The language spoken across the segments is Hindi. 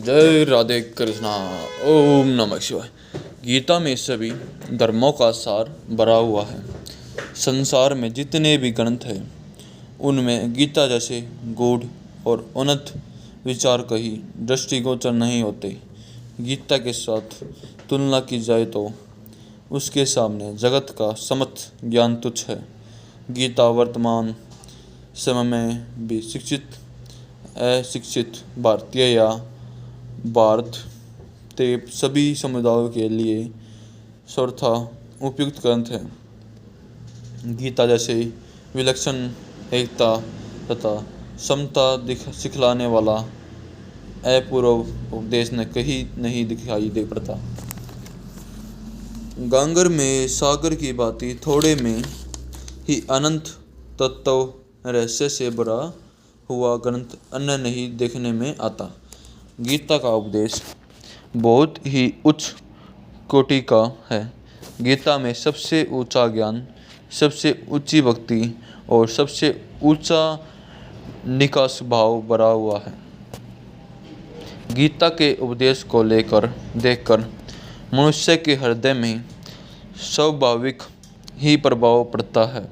जय राधे कृष्णा। ओम नमः शिवाय। गीता में सभी धर्मों का सार भरा हुआ है। संसार में जितने भी ग्रंथ हैं उनमें गीता जैसे गूढ़ और उन्नत विचार कहीं दृष्टिगोचर नहीं होते। गीता के साथ तुलना की जाए तो उसके सामने जगत का समस्त ज्ञान तुच्छ है। गीता वर्तमान समय में भी शिक्षित अशिक्षित भारतीय या भारत के सभी समुदायों के लिए सर्वथा उपयुक्त ग्रंथ है। गीता जैसे विलक्षण एकता तथा समता सिखलाने वाला अपूर्व उपदेश ने कहीं नहीं दिखाई दे पड़ता। गांगर में सागर की भांति थोड़े में ही अनंत तत्व रहस्य से भरा हुआ ग्रंथ अन्य नहीं देखने में आता। गीता का उपदेश बहुत ही उच्च कोटि का है। गीता में सबसे ऊंचा ज्ञान, सबसे ऊंची भक्ति और सबसे ऊंचा निकास भाव भरा हुआ है। गीता के उपदेश को देखकर मनुष्य के हृदय में स्वाभाविक ही प्रभाव पड़ता है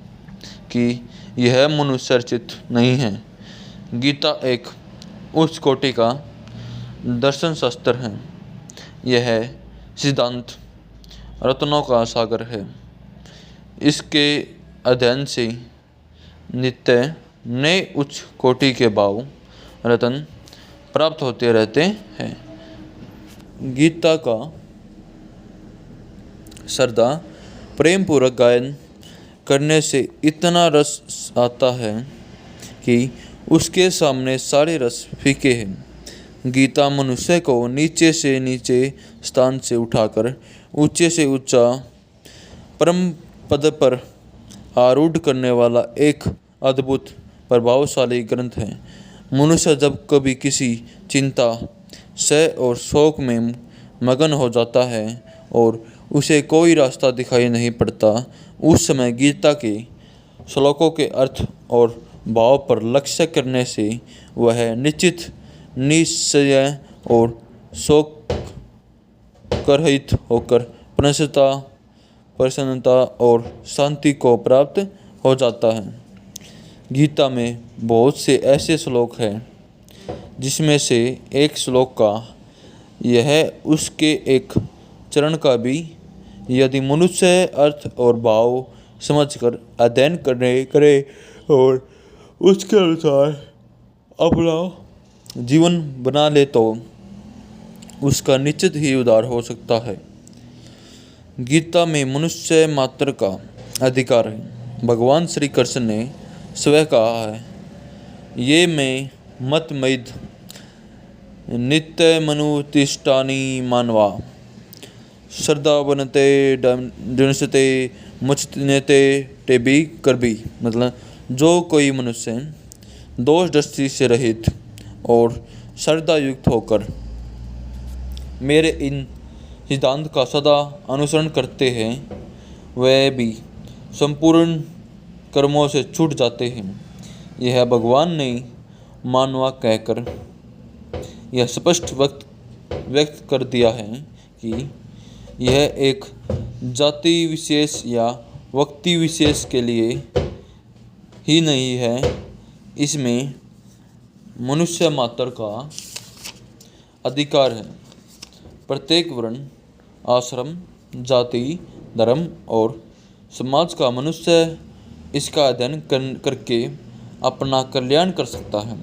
कि यह मनुष्य रचित नहीं है। गीता एक उच्च कोटि का दर्शन शास्त्र है। यह सिद्धांत रत्नों का सागर है। इसके अध्ययन से नित्य नए उच्च कोटि के भाव रत्न प्राप्त होते रहते हैं। गीता का श्रद्धा प्रेम पूर्वक गायन करने से इतना रस आता है कि उसके सामने सारे रस फीके हैं। गीता मनुष्य को नीचे से नीचे स्थान से उठाकर ऊंचे से ऊंचा परम पद पर आरूढ़ करने वाला एक अद्भुत प्रभावशाली ग्रंथ है। मनुष्य जब कभी किसी चिंता से और शोक में मगन हो जाता है और उसे कोई रास्ता दिखाई नहीं पड़ता, उस समय गीता के श्लोकों के अर्थ और भाव पर लक्ष्य करने से वह निश्चित निश्चय और शोक रहित होकर प्रसन्नता और शांति को प्राप्त हो जाता है। गीता में बहुत से ऐसे श्लोक हैं जिसमें से एक श्लोक का यह उसके एक चरण का भी यदि मनुष्य अर्थ और भाव समझकर अध्ययन करे और उसके अनुसार अपना जीवन बना ले तो उसका निश्चित ही उद्धार हो सकता है। गीता में मनुष्य मात्र का अधिकार है। भगवान श्री कृष्ण ने स्वयं कहा है, ये मैं मत मैद नित्य मनुतिष्ठानि मानवा श्रद्धा बनते डनसते मुचते टेबी करबी। मतलब जो कोई मनुष्य दोष दृष्टि से रहित और श्रद्धा युक्त होकर मेरे इन सिद्धांत का सदा अनुसरण करते हैं वह भी संपूर्ण कर्मों से छूट जाते हैं। यह भगवान ने मानवा कहकर यह स्पष्ट व्यक्त कर दिया है कि यह एक जाति विशेष या व्यक्ति विशेष के लिए ही नहीं है। इसमें मनुष्य मात्र का अधिकार है। प्रत्येक वर्ण, आश्रम, जाति, धर्म और समाज का मनुष्य इसका अध्ययन करके अपना कल्याण कर सकता है।